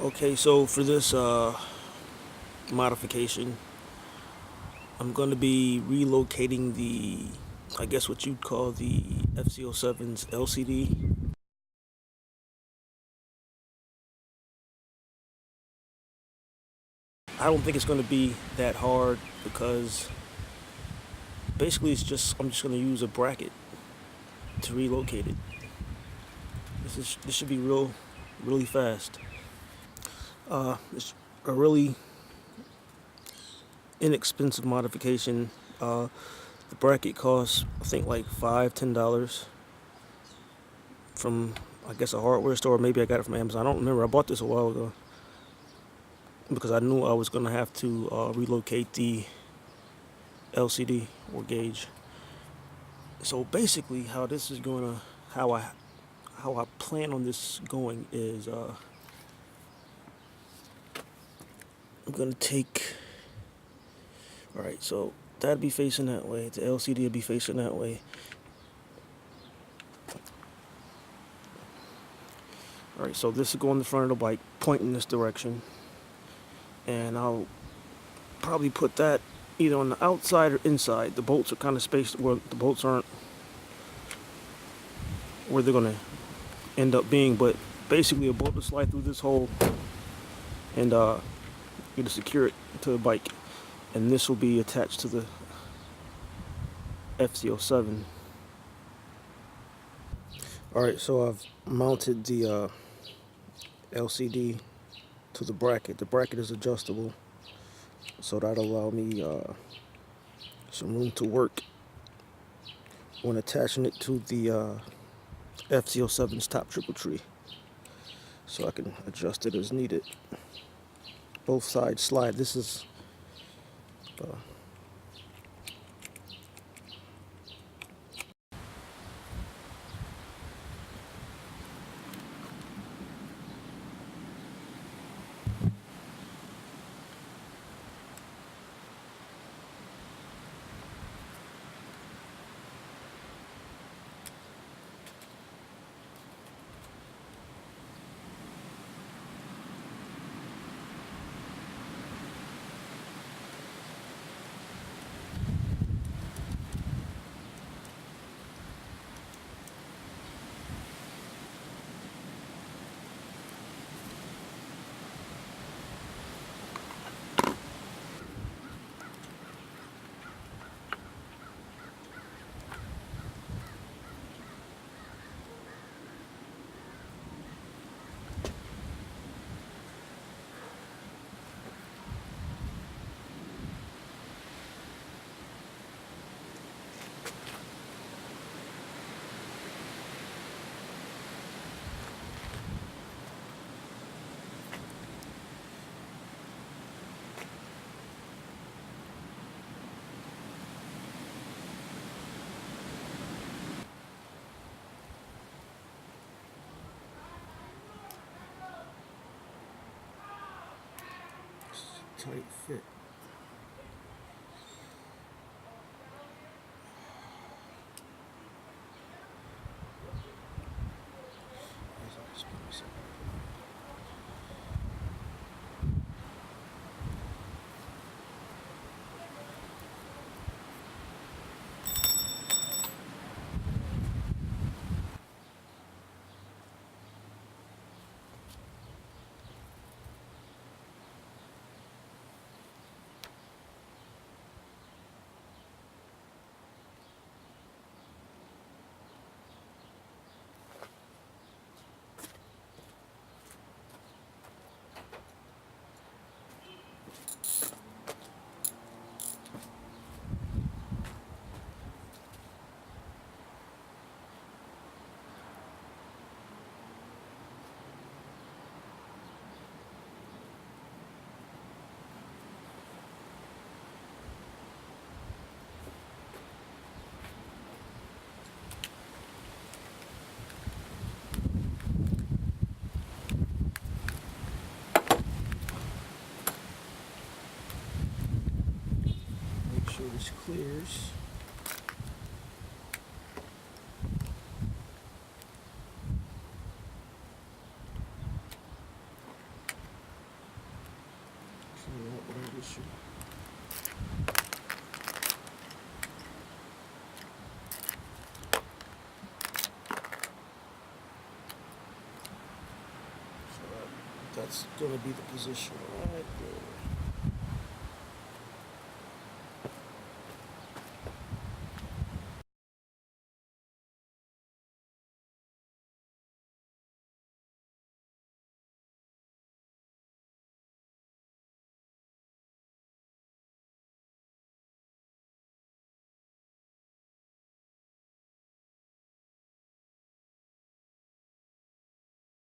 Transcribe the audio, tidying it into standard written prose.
Okay, so for this modification, I'm going to be relocating I guess what you'd call the FZ-07's LCD. I don't think it's going to be that hard because basically I'm just going to use a bracket to relocate it. This should be really fast. It's a really inexpensive modification. The bracket costs I think like $5-10 from I guess a hardware store. Maybe I got it from Amazon. I don't remember. I bought this a while ago because I knew I was gonna have to relocate the LCD or gauge. So basically, how I plan on this going is I'm gonna take. All right, so that'd be facing that way. The LCD will be facing that way. All right, so this is going in the front of the bike, pointing this direction, and I'll probably put that either on the outside or inside. The bolts are kind of spaced where the bolts aren't where they're gonna end up being, but basically a bolt to slide through this hole and you to secure it to the bike, and this will be attached to the FZ-07. All right, so I've mounted the LCD to the bracket. The bracket is adjustable, so that'll allow me some room to work when attaching it to the FZ-07's top triple tree, so I can adjust it as needed. Both sides slide. This is tight fit. Make sure this clears. Clean up without issue. So that's gonna be the position right there.